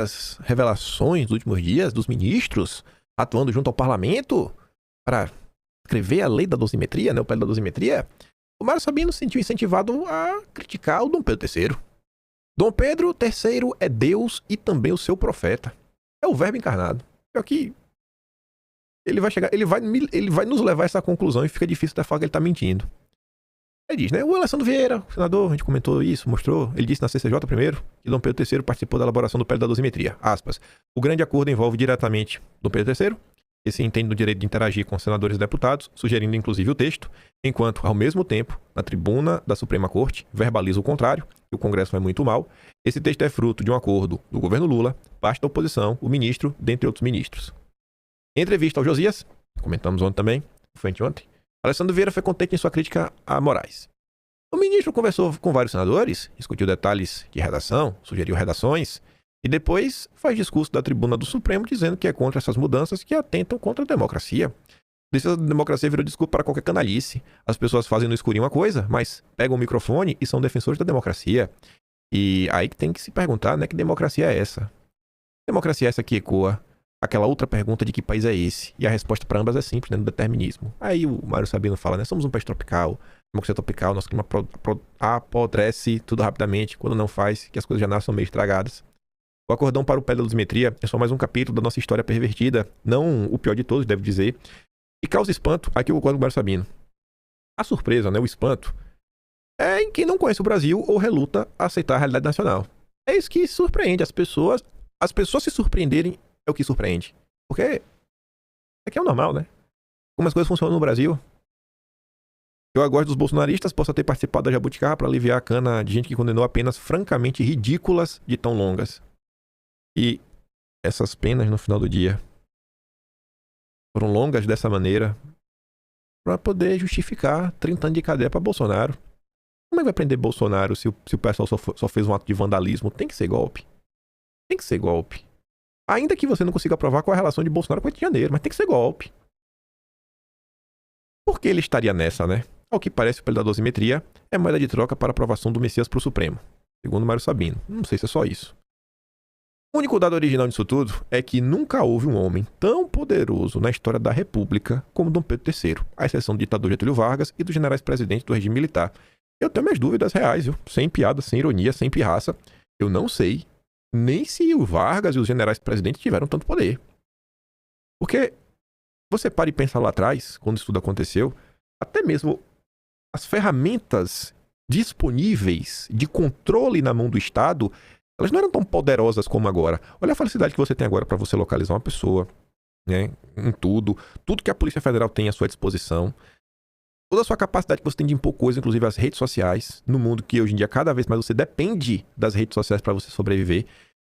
as revelações dos últimos dias dos ministros atuando junto ao parlamento para escrever a lei da dosimetria, né, o pé da dosimetria, o Mário Sabino se sentiu incentivado a criticar o Dom Pedro III. Dom Pedro III é Deus e também o seu profeta. É o verbo encarnado. Pior que ele vai nos levar a essa conclusão e fica difícil até falar que ele está mentindo. Ele diz, né? O Alessandro Vieira, o senador, a gente comentou isso, mostrou, ele disse na CCJ primeiro que Dom Pedro III participou da elaboração do pé da dosimetria. Aspas. O grande acordo envolve diretamente Dom Pedro III, que se entende no direito de interagir com senadores e deputados, sugerindo inclusive o texto, enquanto, ao mesmo tempo, na tribuna da Suprema Corte, verbaliza o contrário, que o Congresso vai muito mal. Esse texto é fruto de um acordo do governo Lula, parte da oposição, o ministro, dentre outros ministros. Em entrevista ao Josias, comentamos ontem também, foi anteontem, Alessandro Vieira foi contente em sua crítica a Moraes. O ministro conversou com vários senadores, discutiu detalhes de redação, sugeriu redações, e depois faz discurso da tribuna do Supremo dizendo que é contra essas mudanças que atentam contra a democracia. A defesa da democracia virou desculpa para qualquer canalice. As pessoas fazem no escurinho uma coisa, mas pegam o microfone e são defensores da democracia. E aí que tem que se perguntar, né, que democracia é essa? Democracia é essa que ecoa aquela outra pergunta de que país é esse? E a resposta para ambas é simples, né, no determinismo. Aí o Mário Sabino fala, né, somos um país tropical, democracia tropical, nosso clima apodrece tudo rapidamente, quando não faz, que as coisas já nascem meio estragadas. O acordão para o pé da dosimetria é só mais um capítulo da nossa história pervertida, não o pior de todos, devo dizer, e causa espanto, aqui eu concordo com o Mário Sabino. A surpresa, né, o espanto, é em quem não conhece o Brasil ou reluta a aceitar a realidade nacional. É isso que surpreende as pessoas se surpreenderem é o que surpreende. Porque isso aqui é o normal, né? Como as coisas funcionam no Brasil. Eu aguardo dos bolsonaristas possa ter participado da jabuticaba para aliviar a cana de gente que condenou apenas francamente ridículas de tão longas. E essas penas no final do dia foram longas dessa maneira para poder justificar 30 anos de cadeia para Bolsonaro. Como é que vai prender Bolsonaro se o pessoal só fez um ato de vandalismo? Tem que ser golpe. Tem que ser golpe. Ainda que você não consiga provar qual é a relação de Bolsonaro com o 8 de janeiro, mas tem que ser golpe. Por que ele estaria nessa, né? Ao que parece, o pé da dosimetria é moeda de troca para a aprovação do Messias para o Supremo, segundo Mário Sabino. Não sei se é só isso. O único dado original disso tudo é que nunca houve um homem tão poderoso na história da República como Dom Pedro III, à exceção do ditador Getúlio Vargas e dos generais presidentes do regime militar. Eu tenho minhas dúvidas reais, viu? Sem piada, sem ironia, sem pirraça. Eu não sei nem se o Vargas e os generais presidentes tiveram tanto poder. Porque você para e pensa lá atrás, quando isso tudo aconteceu, até mesmo as ferramentas disponíveis de controle na mão do Estado, elas não eram tão poderosas como agora. Olha a facilidade que você tem agora para você localizar uma pessoa, né, em tudo que a Polícia Federal tem à sua disposição, toda a sua capacidade que você tem de impor coisas, inclusive as redes sociais, no mundo que hoje em dia cada vez mais você depende das redes sociais para você sobreviver.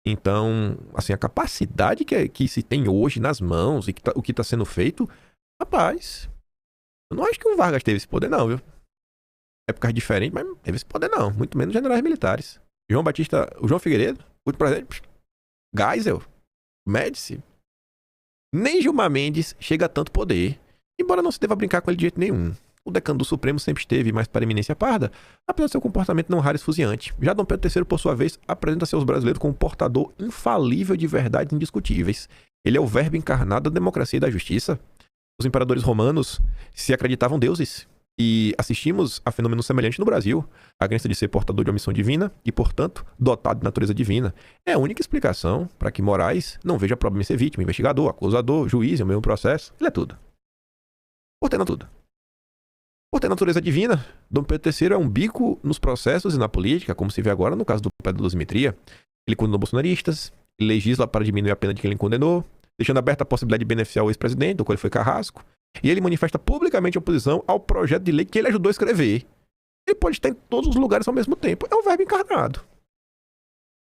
Então, assim, a capacidade que se tem hoje nas mãos e o que está sendo feito, rapaz, eu não acho que o Vargas teve esse poder não, viu? Épocas diferentes, mas não teve esse poder não, muito menos generais militares. O João Figueiredo, por exemplo, Geisel, Médici, nem Gilmar Mendes chega a tanto poder, embora não se deva brincar com ele de jeito nenhum. O decano do Supremo sempre esteve mais para a eminência parda, apesar de seu comportamento não raro e esfuziante. Já Dom Pedro III, por sua vez, apresenta-se aos brasileiros como um portador infalível de verdades indiscutíveis. Ele é o verbo encarnado da democracia e da justiça. Os imperadores romanos se acreditavam deuses. E assistimos a fenômeno semelhante no Brasil. A crença de ser portador de uma missão divina e, portanto, dotado de natureza divina. É a única explicação para que Moraes não veja problema em ser vítima, investigador, acusador, juiz em um mesmo processo. Ele é tudo. Por ter tudo. Por ter natureza divina, Dom Pedro III é um bico nos processos e na política, como se vê agora no caso do pé da dosimetria. Ele condenou bolsonaristas, ele legisla para diminuir a pena de quem ele condenou, deixando aberta a possibilidade de beneficiar o ex-presidente, do qual ele foi carrasco, e ele manifesta publicamente oposição ao projeto de lei que ele ajudou a escrever. Ele pode estar em todos os lugares ao mesmo tempo. É um verbo encarnado.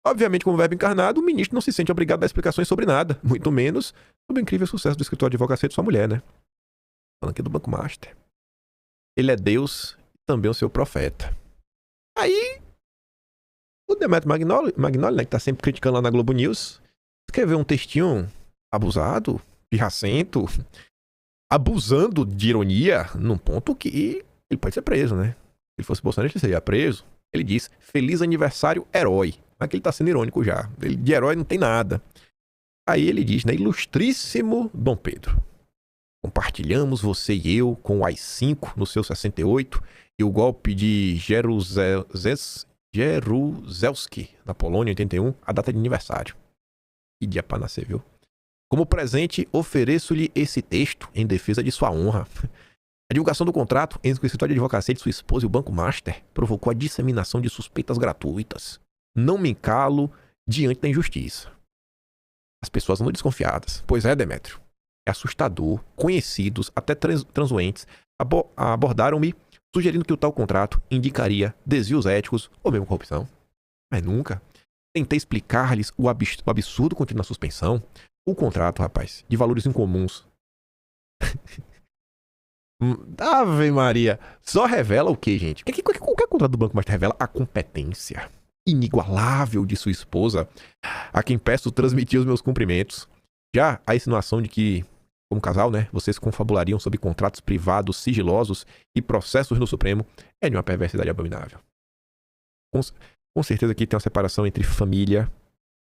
Obviamente, como verbo encarnado, o ministro não se sente obrigado a dar explicações sobre nada, muito menos sobre o incrível sucesso do escritório de advocacia de sua mulher, né? Falando aqui do Banco Master. Ele é Deus e também o seu profeta. Aí, o Demetrio Magnoli, né, que tá sempre criticando lá na Globo News, escreveu um textinho abusado, pirracento, abusando de ironia, num ponto que ele pode ser preso, né? Se ele fosse bolsonarista, ele seria preso. Ele diz, feliz aniversário, herói. Mas que ele tá sendo irônico já. Ele, de herói não tem nada. Aí ele diz, né? Ilustríssimo Dom Pedro. Compartilhamos você e eu com o AI-5 no seu 68 e o golpe de Jaruzelski na Polônia, 81, a data de aniversário. Que dia pra nascer, viu? Como presente, ofereço-lhe esse texto em defesa de sua honra. A divulgação do contrato entre o escritório de advocacia de sua esposa e o Banco Master provocou a disseminação de suspeitas gratuitas. Não me calo diante da injustiça. As pessoas andam desconfiadas. Pois é, Demétrio. É assustador. Conhecidos, até transuentes, abordaram-me sugerindo que o tal contrato indicaria desvios éticos ou mesmo corrupção. Mas nunca. Tentei explicar-lhes o absurdo contido na suspensão. O contrato, rapaz, de valores incomuns. Ave Maria. Só revela o quê, gente? Qualquer contrato do Banco Master revela a competência inigualável de sua esposa, a quem peço transmitir os meus cumprimentos. Já a insinuação de que, como casal, né, vocês confabulariam sobre contratos privados sigilosos e processos no Supremo é de uma perversidade abominável. Com certeza aqui tem uma separação entre família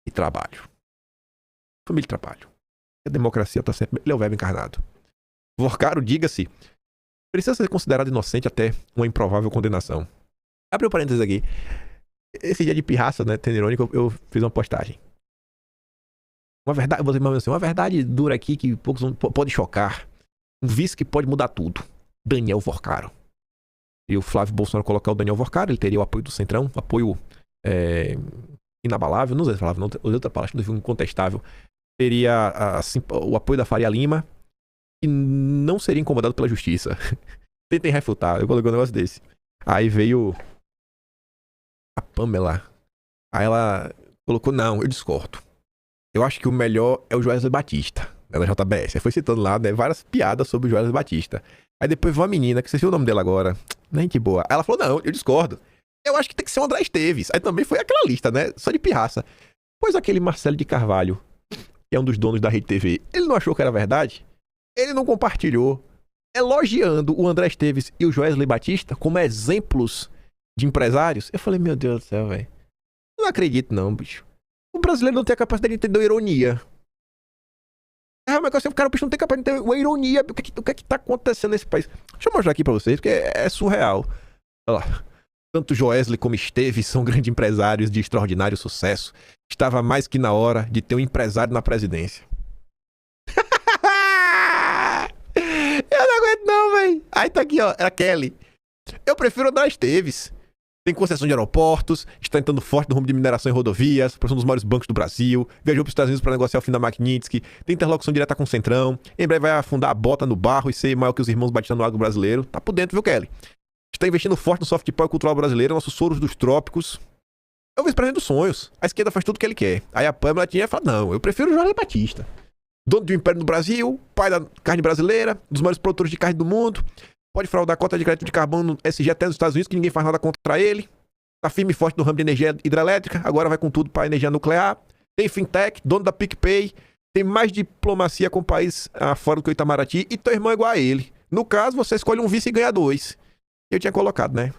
e trabalho. Família e trabalho. A democracia está sempre... Ele é o verbo encarnado. Vorcaro, diga-se, precisa ser considerado inocente até uma improvável condenação. Abre um parênteses aqui. Esse dia de pirraça, né, tendo irônico, eu fiz uma postagem. Uma verdade dura aqui que poucos pode chocar. Um vice que pode mudar tudo. Daniel Vorcaro. E o Flávio Bolsonaro colocar o Daniel Vorcaro, ele teria o apoio do Centrão, apoio inabalável, não sei se falava, não, outra palavra, incontestável. Teria assim, o apoio da Faria Lima e não seria incomodado pela justiça. Tentem refutar, eu coloquei um negócio desse. Aí veio a Pamela. Aí ela colocou, não, eu discordo. Eu acho que o melhor é o Joesley Batista, né, da JBS. Aí foi citando lá, né, várias piadas sobre o Joesley Batista. Aí depois veio uma menina, que você viu o nome dela agora, gente boa. Aí ela falou, não, eu discordo. Eu acho que tem que ser o André Esteves. Aí também foi aquela lista, né, só de pirraça. Pois aquele Marcelo de Carvalho, que é um dos donos da Rede TV, ele não achou que era verdade? Ele não compartilhou, elogiando o André Esteves e o Joesley Batista como exemplos de empresários? Eu falei, meu Deus do céu, velho. Não acredito não, bicho. O brasileiro não tem a capacidade de entender ironia. Mas o cara, o bicho não tem capacidade de entender ironia. O que é que tá acontecendo nesse país? Deixa eu mostrar aqui pra vocês, porque é surreal. Olha lá. Tanto Joesley como Esteves são grandes empresários de extraordinário sucesso. Estava mais que na hora de ter um empresário na presidência. Eu não aguento não, velho. Aí tá aqui, ó, a Kelly. Eu prefiro André Esteves. Tem concessão de aeroportos, está entrando forte no rumo de mineração e rodovias, um dos maiores bancos do Brasil, viajou para os Estados Unidos para negociar o fim da Magnitsky, tem interlocução direta com o Centrão, em breve vai afundar a bota no barro e ser maior que os irmãos Batista no agro brasileiro. Tá por dentro, viu, Kelly? Está investindo forte no soft power cultural brasileiro, nossos soros dos trópicos. É o vice-presidente dos sonhos. A esquerda faz tudo o que ele quer. Aí a Pamela tinha falado, não, eu prefiro o Jorge Batista. Dono de um império no Brasil, pai da carne brasileira, dos maiores produtores de carne do mundo, pode fraudar a cota de crédito de carbono SG até nos Estados Unidos, que ninguém faz nada contra ele. Tá firme e forte no ramo de energia hidrelétrica, agora vai com tudo para energia nuclear. Tem fintech, dono da PicPay, tem mais diplomacia com o país fora do que o Itamaraty, e teu irmão é igual a ele. No caso, você escolhe um vice e ganha 2. Eu tinha colocado, né?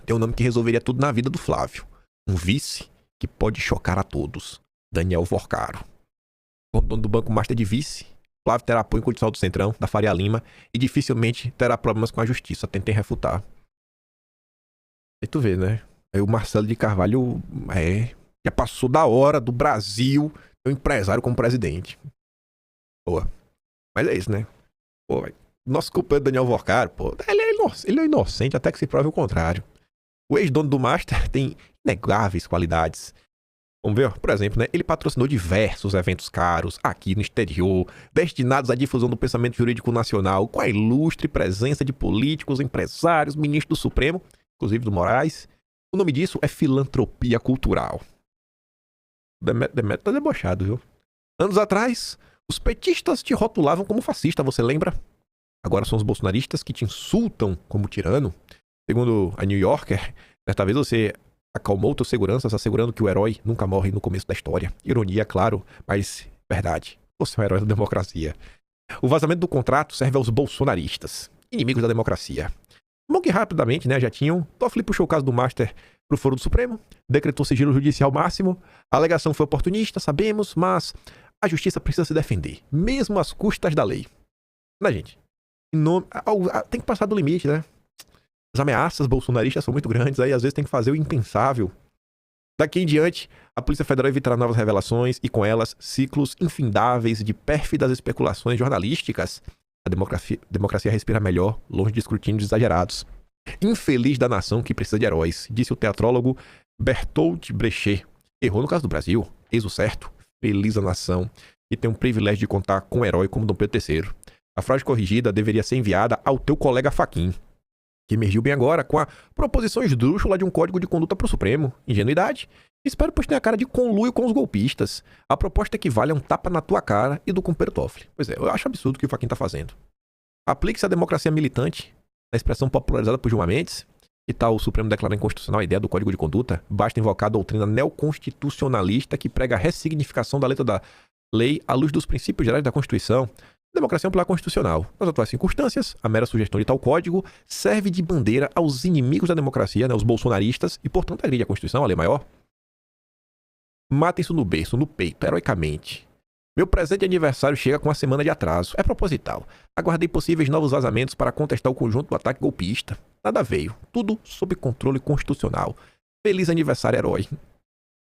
Tem um nome que resolveria tudo na vida do Flávio. Um vice que pode chocar a todos. Daniel Vorcaro. Como dono do Banco Master de vice, Flávio terá apoio incondicional do Centrão, da Faria Lima, e dificilmente terá problemas com a justiça. Tentei refutar. Aí tu vê, né? Aí o Marcelo de Carvalho já passou da hora do Brasil ter um empresário como presidente. Boa. Mas é isso, né? Pô, nosso companheiro Daniel Vorcaro, pô, ele é inocente até que se prove o contrário. O ex-dono do Master tem inegáveis qualidades. Vamos ver, por exemplo, né? Ele patrocinou diversos eventos caros aqui no exterior, destinados à difusão do pensamento jurídico nacional, com a ilustre presença de políticos, empresários, ministros do Supremo, inclusive do Moraes. O nome disso é filantropia cultural. Demetrio tá debochado, viu? Anos atrás, os petistas te rotulavam como fascista, você lembra? Agora são os bolsonaristas que te insultam como tirano. Segundo a New Yorker, desta vez você acalmou teus seguranças, assegurando que o herói nunca morre no começo da história. Ironia, claro, mas verdade. Você é um herói da democracia. O vazamento do contrato serve aos bolsonaristas, inimigos da democracia. Bom que rapidamente, né, já tinham... Toffoli puxou o caso do Master pro foro do Supremo, decretou sigilo judicial máximo, a alegação foi oportunista, sabemos, mas a justiça precisa se defender, mesmo às custas da lei. Né, gente? Tem que passar do limite, né? As ameaças bolsonaristas são muito grandes, aí às vezes tem que fazer o impensável. Daqui em diante, a Polícia Federal evitará novas revelações e, com elas, ciclos infindáveis de pérfidas especulações jornalísticas. A democracia respira melhor, longe de escrutínios exagerados. Infeliz da nação que precisa de heróis, disse o teatrólogo Bertolt Brecht. Errou no caso do Brasil, eis o certo. Feliz a nação que tem o privilégio de contar com um herói como Dom Pedro III. A frase corrigida deveria ser enviada ao teu colega Fachin, que emergiu bem agora com a proposição esdrúxula de um código de conduta para o Supremo. Ingenuidade? Espero pois ter a cara de conluio com os golpistas. A proposta equivale a um tapa na tua cara e do companheiro Toffoli. Pois é, eu acho absurdo o que o Fachin está fazendo. Aplique-se a democracia militante, na expressão popularizada por Gilmar Mendes, que tal o Supremo declarar inconstitucional a ideia do código de conduta? Basta invocar a doutrina neoconstitucionalista que prega a ressignificação da letra da lei à luz dos princípios gerais da Constituição. Democracia é um pilar constitucional. Nas atuais circunstâncias, a mera sugestão de tal código serve de bandeira aos inimigos da democracia, né, os bolsonaristas, e, portanto, agride a Constituição, a lei maior. Matem isso no berço, no peito, heroicamente. Meu presente de aniversário chega com uma semana de atraso. É proposital. Aguardei possíveis novos vazamentos para contestar o conjunto do ataque golpista. Nada veio. Tudo sob controle constitucional. Feliz aniversário, herói.